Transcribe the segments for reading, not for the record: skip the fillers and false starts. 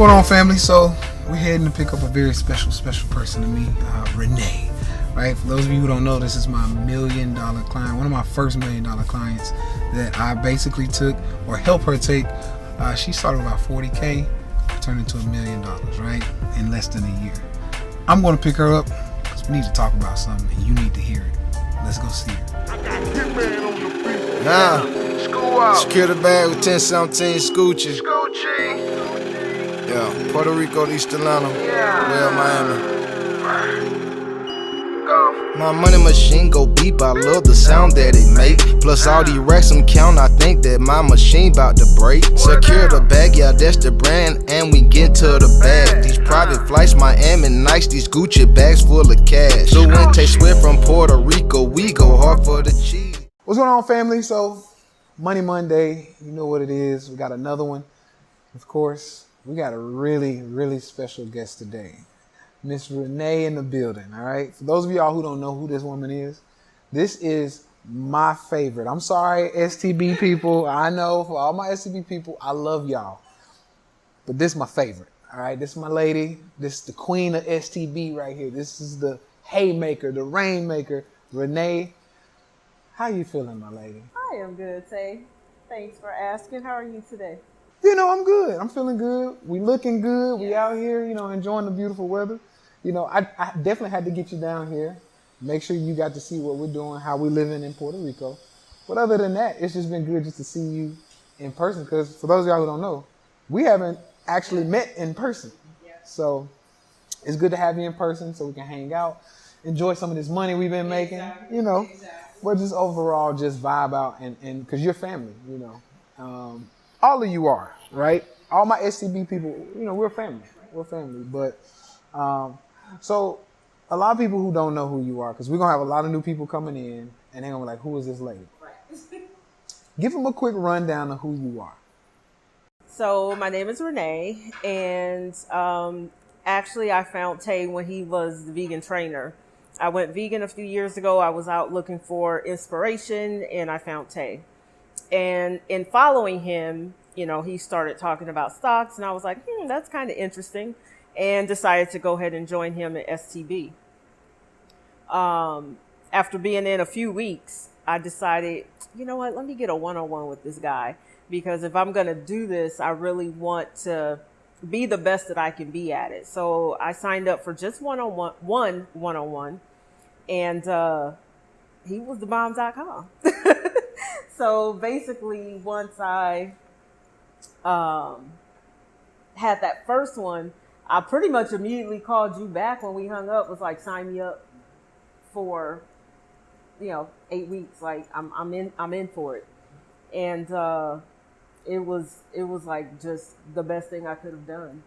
going on, family? So we're heading to pick up a very special person to me, Renee. Right? For those of you who don't know, this is my $1 million client, one of my first $1 million clients that I basically took or helped her take. She started with about 40K, turned into $1 million, right? In less than a year. I'm going to pick her up because we need to talk about something and you need to hear it. Let's go see her. I got Hitman on the beat. School out. Secure the bag with 1017 Scoochie. Scoochie. Yeah, Puerto Rico, East Atlanta. Yeah. Well, Miami. Go. My money machine go beep, I love the sound that it make. Plus all the racks I'm count, I think that my machine bout to break. Secure the bag, yeah, that's the brand, and we get to the bag. These private flights, Miami nice, these Gucci bags full of cash. Fluente Swift from Puerto Rico, we go hard for the cheese. What's going on, family? So, Money Monday, you know what it is. We got another one. Of course, we got a really special guest today. Miss Renee in the building, all right? For those of y'all who don't know who this woman is, this is my favorite. I'm sorry, STB people. I know for all my STB people, I love y'all. But this is my favorite, all right? This is my lady. This is the queen of STB right here. This is the haymaker, the rainmaker, Renee. How you feeling, my lady? I am good, Tay. Thanks for asking. How are you today? You know, I'm good. I'm feeling good. We looking good. We out here, you know, enjoying the beautiful weather. You know, I definitely had to get you down here. Make sure you got to see what we're doing, how we living in Puerto Rico. But other than that, it's just been good just to see you in person. Because for those of y'all who don't know, we haven't actually met in person. So it's good to have you in person so we can hang out, enjoy some of this money we've been making, you know. But just overall, just vibe out and because you're family, you know. All of you are, right? All my SCB people, you know, we're family. We're family. But so a lot of people who don't know who you are, because we're going to have a lot of new people coming in, and they're going to be like, who is this lady? Right. Give them a quick rundown of who you are. So my name is Renee, and actually I found Tay when he was the vegan trainer. I went vegan a few years ago. I was out looking for inspiration, and I found Tay. And in following him, you know, he started talking about stocks, and I was like, that's kind of interesting, and decided to go ahead and join him at STB. After being in a few weeks, I decided, you know what, let me get a one-on-one with this guy, because if I'm going to do this, I really want to be the best that I can be at it. So I signed up for just one-on-one, and he was thebomb.com. So basically, once I had that first one, I pretty much immediately called you back when we hung up. Was like, sign me up for, 8 weeks. Like I'm in for it, and it was like just the best thing I could have done.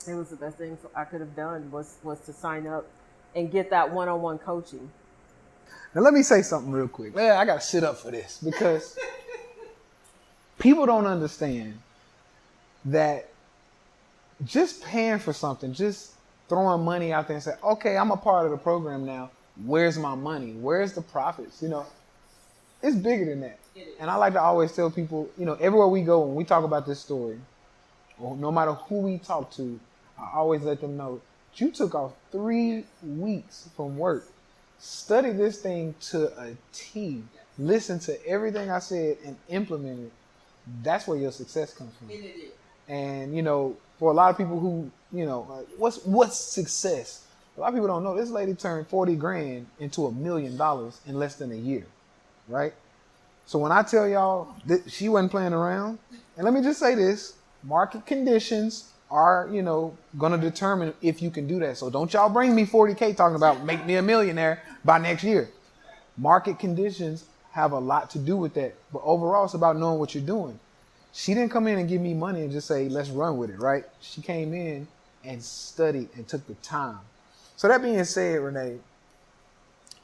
It was the best thing I could have done was to sign up and get that one-on-one coaching. Now, let me say something real quick. I got to sit up for this because people don't understand that just paying for something, just throwing money out there and say, okay, I'm a part of the program now. Where's my money? Where's the profits? You know, it's bigger than that. And I like to always tell people, you know, everywhere we go, when we talk about this story, or no matter who we talk to, I always let them know, you took off 3 weeks from work. Study this thing to a T. Listen to everything I said and implement it. That's where your success comes from. And, you know, for a lot of people who, you know, what's success? A lot of people don't know. This lady turned 40 grand into $1 million in less than a year, right? So when I tell y'all that she wasn't playing around, and let me just say this, market conditions are, you know, going to determine if you can do that. So don't y'all bring me 40K talking about make me a millionaire by next year. Market conditions have a lot to do with that. But overall, it's about knowing what you're doing. She didn't come in and give me money and just say, let's run with it, right? She came in and studied and took the time. So that being said, Renee,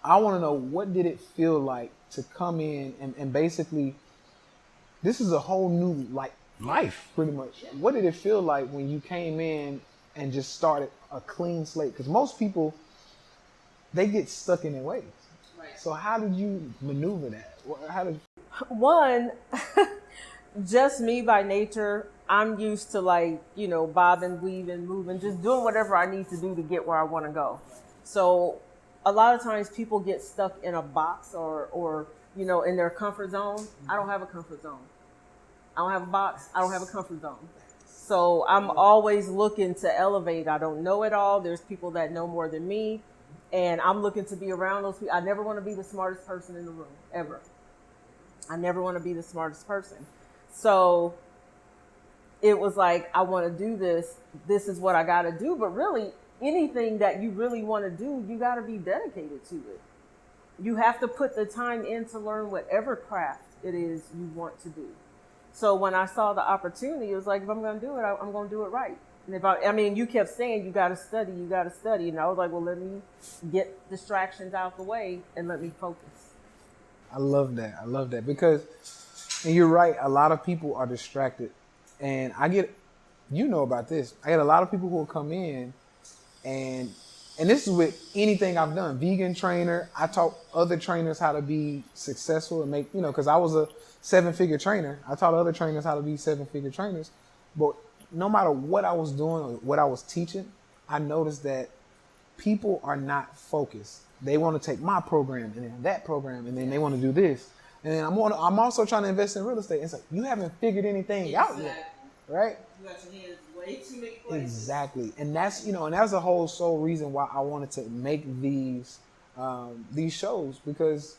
I want to know, what did it feel like to come in and basically, this is a whole new life, pretty much. What did it feel like when you came in and just started a clean slate? Because most people, they get stuck in their ways. Right. So how did you maneuver that? One, just me by nature, I'm used to like, bobbing, weaving, moving, just doing whatever I need to do to get where I want to go. So a lot of times people get stuck in a box or in their comfort zone. I don't have a comfort zone. I don't have a box. I don't have a comfort zone. So I'm always looking to elevate. I don't know it all. There's people that know more than me. And I'm looking to be around those people. I never want to be the smartest person in the room, ever. I never want to be the smartest person. So it was like, I want to do this. This is what I got to do. But really, anything that you really want to do, you got to be dedicated to it. You have to put the time in to learn whatever craft it is you want to do. So when I saw the opportunity, it was like, if I'm going to do it, I'm going to do it right. And if you kept saying, you got to study. And I was like, well, let me get distractions out the way and let me focus. I love that because, and you're right, a lot of people are distracted. And I get, about this. I get a lot of people who will come in and this is with anything I've done. Vegan trainer. I taught other trainers how to be successful and make, because I was a 7-figure trainer. I taught other trainers how to be 7-figure trainers. But no matter what I was doing or what I was teaching, I noticed that people are not focused. They want to take my program and then that program and then they want to do this. And then I'm also trying to invest in real estate. It's like, you haven't figured anything out yet, right? You got your hands way too many places. Exactly. And that's, and that's the whole sole reason why I wanted to make these shows, because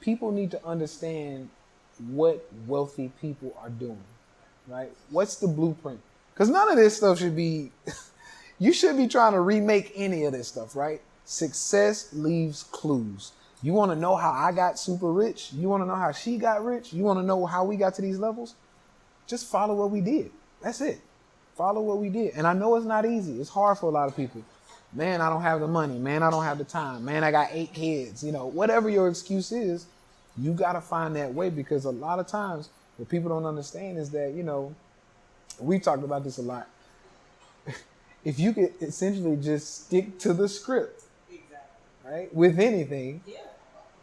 people need to understand what wealthy people are doing, right? What's the blueprint? Because none of this stuff should be, you should be trying to remake any of this stuff, right? Success leaves clues. You want to know how I got super rich? You want to know how she got rich? You want to know how we got to these levels? Just follow what we did. That's it. Follow what we did. And I know it's not easy. It's hard for a lot of people. Man, I don't have the money. Man, I don't have the time. Man, I got 8 kids. Whatever your excuse is, you got to find that way, because a lot of times what people don't understand is that, we talked about this a lot. If you could essentially just stick to the script, right, with anything,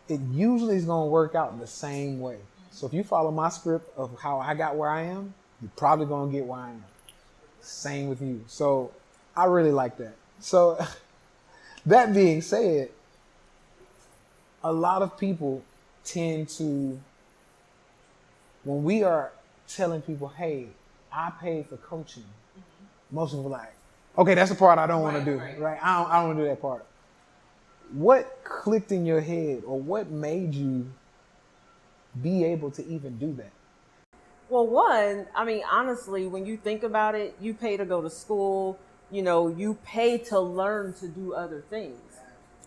it usually is going to work out the same way. So if you follow my script of how I got where I am, you're probably going to get where I am. Same with you. So I really like that. So that being said, a lot of people tend to, when we are telling people, hey, I paid for coaching, most people are like, okay, that's the part I don't want to do, right? I don't want to do that part. What clicked in your head, or what made you be able to even do that? Well, one, honestly, when you think about it, you pay to go to school, you pay to learn to do other things.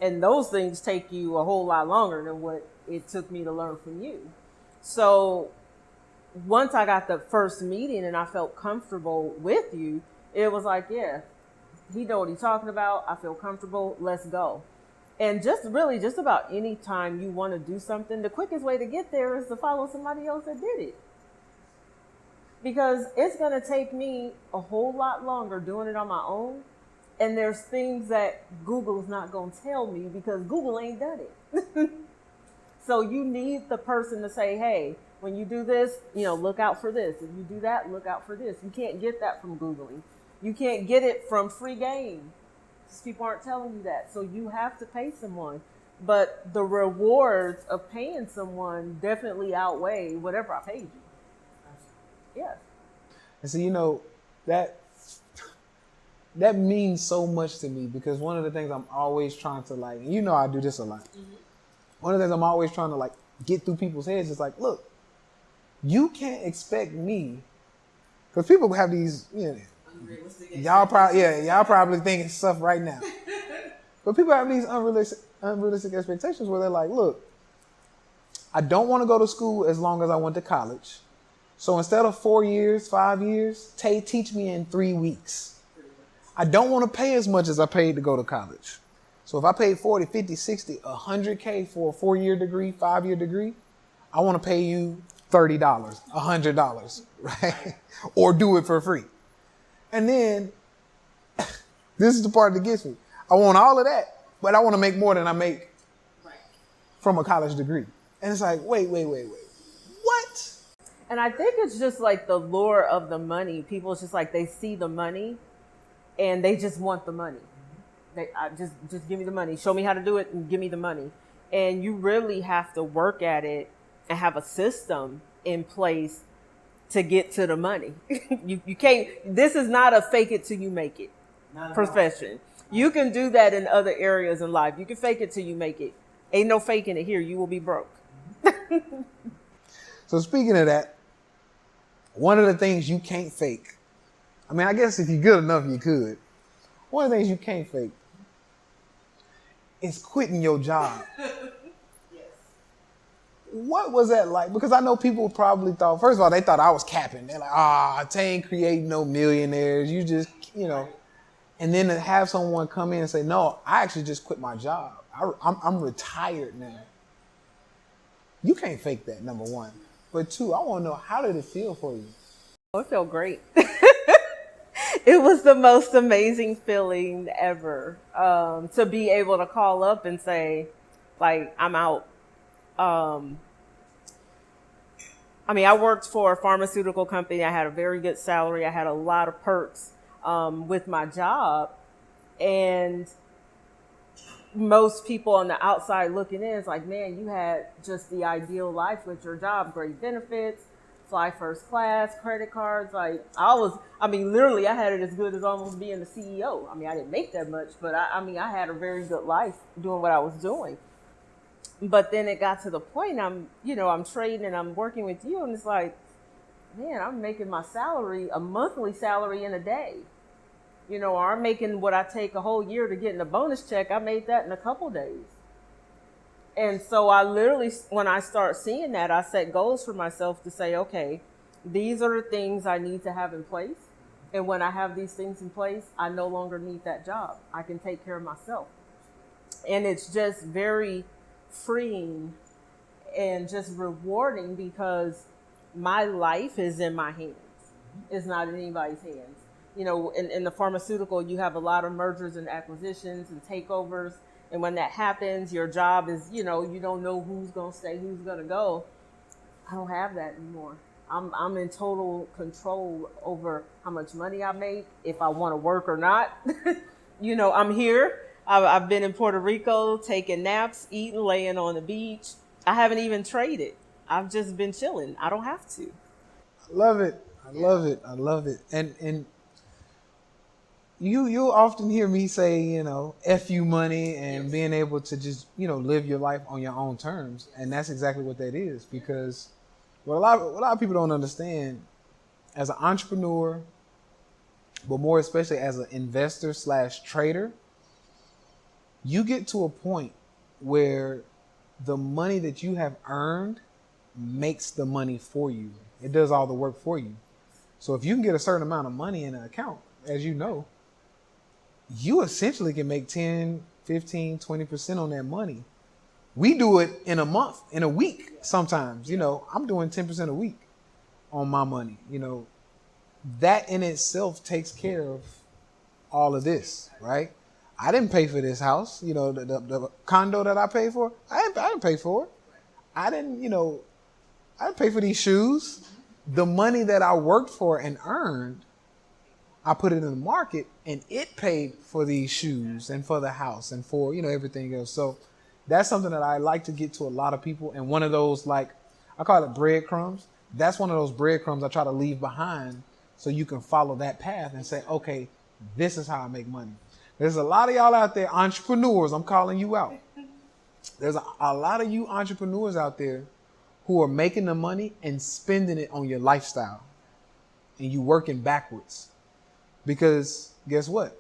And those things take you a whole lot longer than what it took me to learn from you. So once I got the first meeting and I felt comfortable with you, it was like, yeah, he know what he's talking about. I feel comfortable. Let's go. And just about any time you want to do something, the quickest way to get there is to follow somebody else that did it. Because it's going to take me a whole lot longer doing it on my own. And there's things that Google is not going to tell me because Google ain't done it. So you need the person to say, hey, when you do this, look out for this. If you do that, look out for this. You can't get that from Googling. You can't get it from free game. People aren't telling you that. So you have to pay someone. But the rewards of paying someone definitely outweigh whatever I paid you. Yeah. And so, that means so much to me, because one of the things I'm always trying to I do this a lot. Mm-hmm. One of the things I'm always trying to get through people's heads is look, you can't expect me, because people have these, y'all probably thinking stuff right now. But people have these unrealistic expectations where they're like, look, I don't want to go to school as long as I went to college. So instead of 4 years, 5 years, teach me in 3 weeks. I don't want to pay as much as I paid to go to college. So if I paid 40, 50, 60, $100K for a 4-year degree, 5-year degree, I want to pay you $30, $100, right? Or do it for free. And then, this is the part that gets me. I want all of that, but I want to make more than I make from a college degree. And it's like, wait. What? And I think it's just like the lure of the money. People, it's just like they see the money and they just want the money. Just give me the money. Show me how to do it and give me the money. And you really have to work at it and have a system in place to get to the money. You can't, this is not a fake it till you make it profession. You can do that in other areas in life. You can fake it till you make it. Ain't no faking it here. You will be broke. So speaking of that, one of the things you can't fake, I mean, I guess if you're good enough, you could. One of the things you can't fake is quitting your job. What was that like? Because I know people probably thought, first of all, they thought I was capping. They're like, they ain't creating no millionaires. You just, and then to have someone come in and say, no, I actually just quit my job. I'm retired now. You can't fake that, number one. But two, I want to know, how did it feel for you? Oh, it felt great. It was the most amazing feeling ever, to be able to call up and say, like, I'm out. I mean, I worked for a pharmaceutical company. I had a very good salary. I had a lot of perks with my job. And most people on the outside looking in is like, man, you had just the ideal life with your job, great benefits, fly first class, credit cards. Like literally I had it as good as almost being the CEO. I mean, I didn't make that much, but I had a very good life doing what I was doing. But then it got to the point I'm trading and I'm working with you, and it's like, man, I'm making my salary, a monthly salary in a day. Or I'm making what I take a whole year to get in a bonus check. I made that in a couple days. And so I literally, when I start seeing that, I set goals for myself to say, okay, these are the things I need to have in place. And when I have these things in place, I no longer need that job. I can take care of myself. And it's just very freeing and just rewarding because my life is in my hands. It's not in anybody's hands. In the pharmaceutical, you have a lot of mergers and acquisitions and takeovers. And when that happens, your job is, you don't know who's going to stay, who's going to go. I don't have that anymore. I'm in total control over how much money I make, if I want to work or not. I'm here. I've been in Puerto Rico, taking naps, eating, laying on the beach. I haven't even traded. I've just been chilling. I don't have to. I love it. I love it. And you'll often hear me say, F you money and being able to just, live your life on your own terms. And that's exactly what that is, because what a lot of people don't understand, as an entrepreneur, but more especially as an investor / trader, you get to a point where the money that you have earned makes the money for you. It does all the work for you. So if you can get a certain amount of money in an account, as you know, you essentially can make 10, 15, 20% on that money. We do it in a month, in a week sometimes. I'm doing 10% a week on my money. That in itself takes care of all of this, right? I didn't pay for this house. The condo that I paid for, I didn't pay for it. I didn't pay for these shoes. The money that I worked for and earned, I put it in the market and it paid for these shoes and for the house and for, everything else. So that's something that I like to get to a lot of people. And one of those, I call it breadcrumbs. That's one of those breadcrumbs I try to leave behind so you can follow that path and say, okay, this is how I make money. There's a lot of y'all out there, entrepreneurs. I'm calling you out. There's a lot of you entrepreneurs out there who are making the money and spending it on your lifestyle. And you working backwards. Because guess what?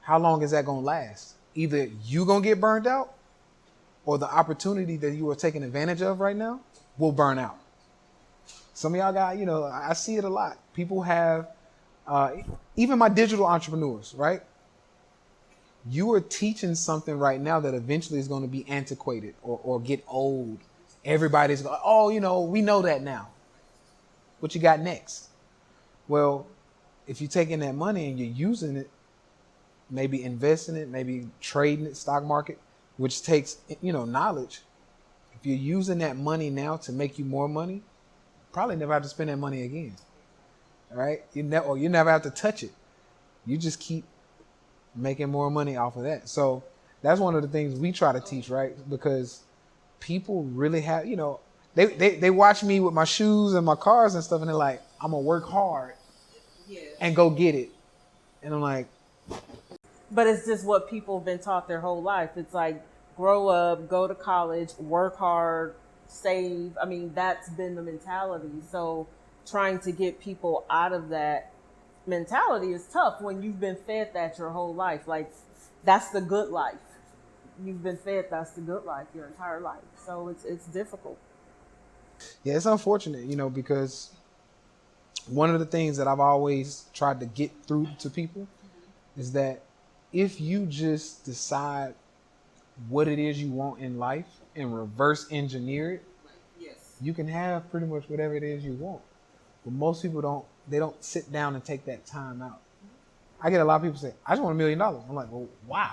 How long is that going to last? Either you going to get burned out or the opportunity that you are taking advantage of right now will burn out. Some of y'all got, I see it a lot. People have, even my digital entrepreneurs, right? You are teaching something right now that eventually is going to be antiquated or get old. Everybody's going, we know that now. What you got next? Well, if you're taking that money and you're using it, maybe investing it, maybe trading it, stock market, which takes, knowledge. If you're using that money now to make you more money, probably never have to spend that money again. All right? You never have to touch it. You just keep making more money off of that. So that's one of the things we try to teach, right? Because people really have, they watch me with my shoes and my cars and stuff, and they're like, I'm gonna work hard and go get it. And I'm like, but it's just what people have been taught their whole life. It's like, grow up, go to college, work hard, save. I mean, that's been the mentality. So trying to get people out of that mentality is tough when you've been fed that your whole life. Like, that's the good life. You've been fed that's the good life your entire life. So it's difficult. Yeah, it's unfortunate, because one of the things that I've always tried to get through to people is that if you just decide what it is you want in life and reverse engineer it, you can have pretty much whatever it is you want. But most people don't sit down and take that time out. I get a lot of people say, I just want $1 million. I'm like, well, why?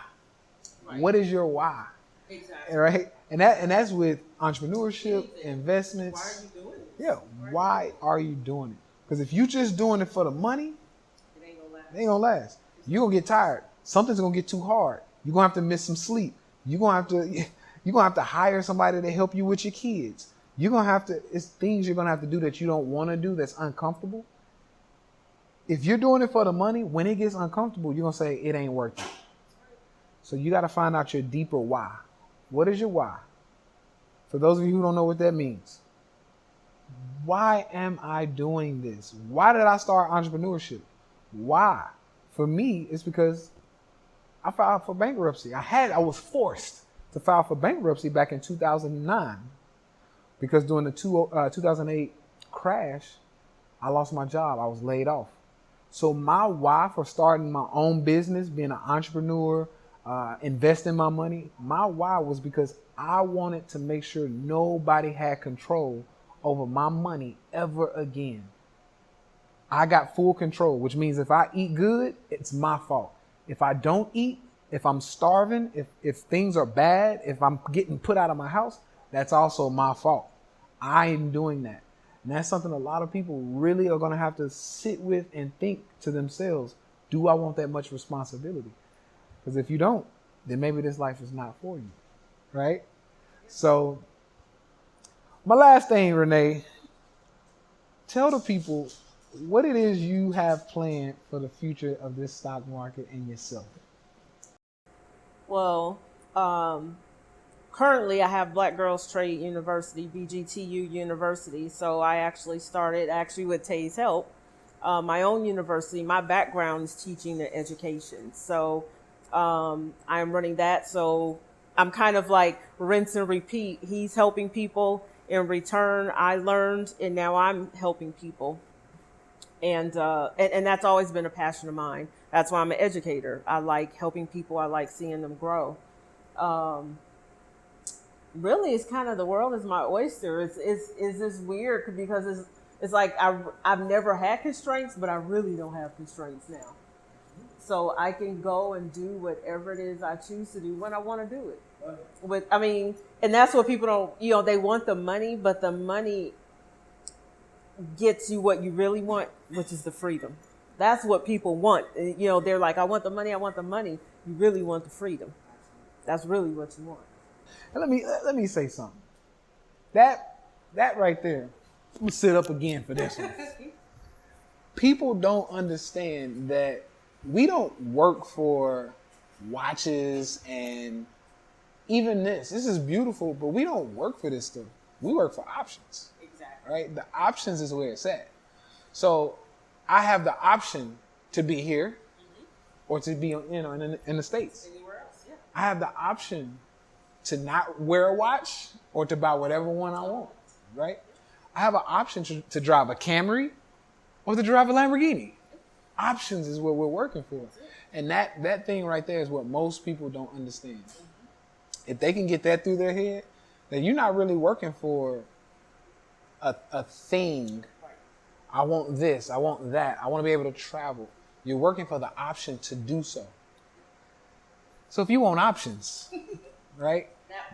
Right. What is your why? Exactly. Right? And that's with entrepreneurship, investments. Why are you doing it? Yeah. Why are you doing it? Because if you just doing it for the money, it ain't gonna last. You're gonna get tired. Something's gonna get too hard. You're gonna have to miss some sleep. You're gonna have to hire somebody to help you with your kids. It's things you're gonna have to do that you don't want to do, that's uncomfortable. If you're doing it for the money, when it gets uncomfortable, you're gonna say it ain't worth it. So you got to find out your deeper why. What is your why? For those of you who don't know what that means, why am I doing this? Why did I start entrepreneurship? Why? For me, it's because I filed for bankruptcy. I was forced to file for bankruptcy back in 2009 because during the 2008 crash, I lost my job. I was laid off. So my why for starting my own business, being an entrepreneur, investing my money, my why was because I wanted to make sure nobody had control over my money ever again. I got full control, which means if I eat good, it's my fault. If I don't eat, if I'm starving, if things are bad, if I'm getting put out of my house, that's also my fault. I am doing that. And that's something a lot of people really are going to have to sit with and think to themselves, do I want that much responsibility? Because if you don't, then maybe this life is not for you, right? So my last thing, Renee, tell the people what it is you have planned for the future of this stock market and yourself. Well, currently I have Black Girls Trade University, BGTU University. So I actually started with Tay's help, my own university. My background is teaching and education. So I'm running that. So I'm kind of like rinse and repeat. He's helping people. In return, I learned, and now I'm helping people. And that's always been a passion of mine. That's why I'm an educator. I like helping people. I like seeing them grow. Really, it's kind of, the world is my oyster. It's this weird because it's like I've never had constraints, but I really don't have constraints now. So I can go and do whatever it is I choose to do when I want to do it. And that's what people don't, they want the money, but the money gets you what you really want, which is the freedom. That's what people want. They're like, I want the money, I want the money. You really want the freedom. That's really what you want. And let me say something. That right there, I'm gonna sit up again for this one. People don't understand that we don't work for watches and even this. This is beautiful, but we don't work for this stuff. We work for options. Exactly. Right? The options is where it's at. So I have the option to be here or to be, in the States. Anywhere else, yeah. I have the option to not wear a watch or to buy whatever one I want, right? I have an option to drive a Camry or to drive a Lamborghini. Options is what we're working for. And that thing right there is what most people don't understand. If they can get that through their head, then you're not really working for a thing. I want this, I want that, I want to be able to travel. You're working for the option to do so. So if you want options, right,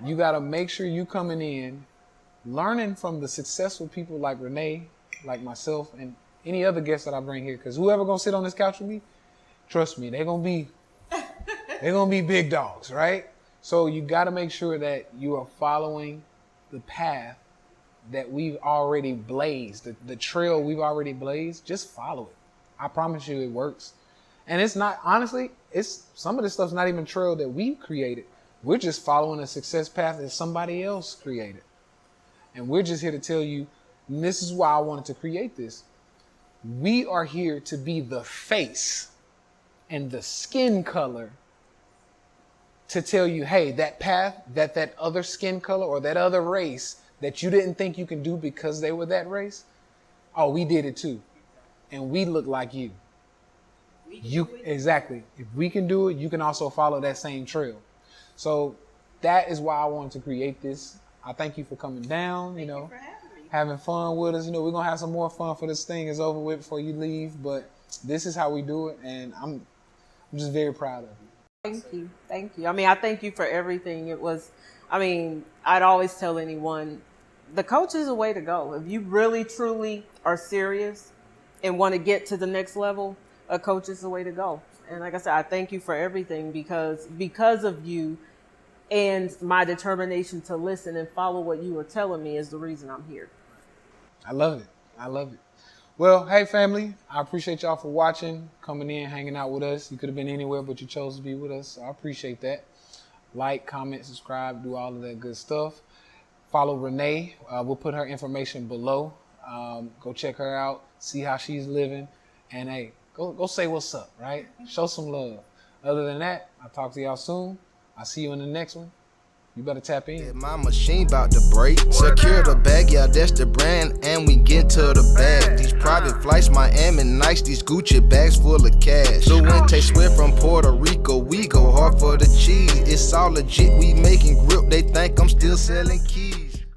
you got to make sure you coming in, learning from the successful people like Renee like myself and any other guests that I bring here, because whoever gonna sit on this couch with me, trust me, they're gonna be big dogs, right? So you got to make sure that you are following the path that we've already blazed, the trail we've already blazed. Just follow it. I promise you, it works. And it's not, honestly, it's some of this stuff's not even trail that we created. We're just following a success path that somebody else created. And we're just here to tell you, and this is why I wanted to create this. We are here to be the face and the skin color to tell you, hey, that path that other skin color or that other race that you didn't think you can do because they were that race, oh, we did it too. And we look like you. Exactly. If we can do it, you can also follow that same trail. So that is why I wanted to create this. I thank you for coming down, Thank you for having me. having fun with us. We're going to have some more fun for this thing is over with before you leave. But this is how we do it. And I'm just very proud of you. Thank you. I mean, I thank you for everything. I'd always tell anyone, the coach is the way to go. If you really, truly are serious and want to get to the next level, a coach is the way to go. And like I said, I thank you for everything because of you and my determination to listen and follow what you were telling me is the reason I'm here. I love it. Well, hey, family, I appreciate y'all for watching, coming in, hanging out with us. You could have been anywhere, but you chose to be with us. So I appreciate that. Like, comment, subscribe, do all of that good stuff. Follow Renee. We'll put her information below. Go check her out, see how she's living. And, hey, go say what's up, right? Show some love. Other than that, I'll talk to y'all soon. I'll see you in the next one. You better tap in. My machine about to break. Secure the bag, yeah, that's the brand, and we get to the bag. These private flights, Miami nice, these Gucci bags full of cash. Fluente sweat from Puerto Rico, we go hard for the cheese. It's all legit, we making grip, they think I'm still selling keys.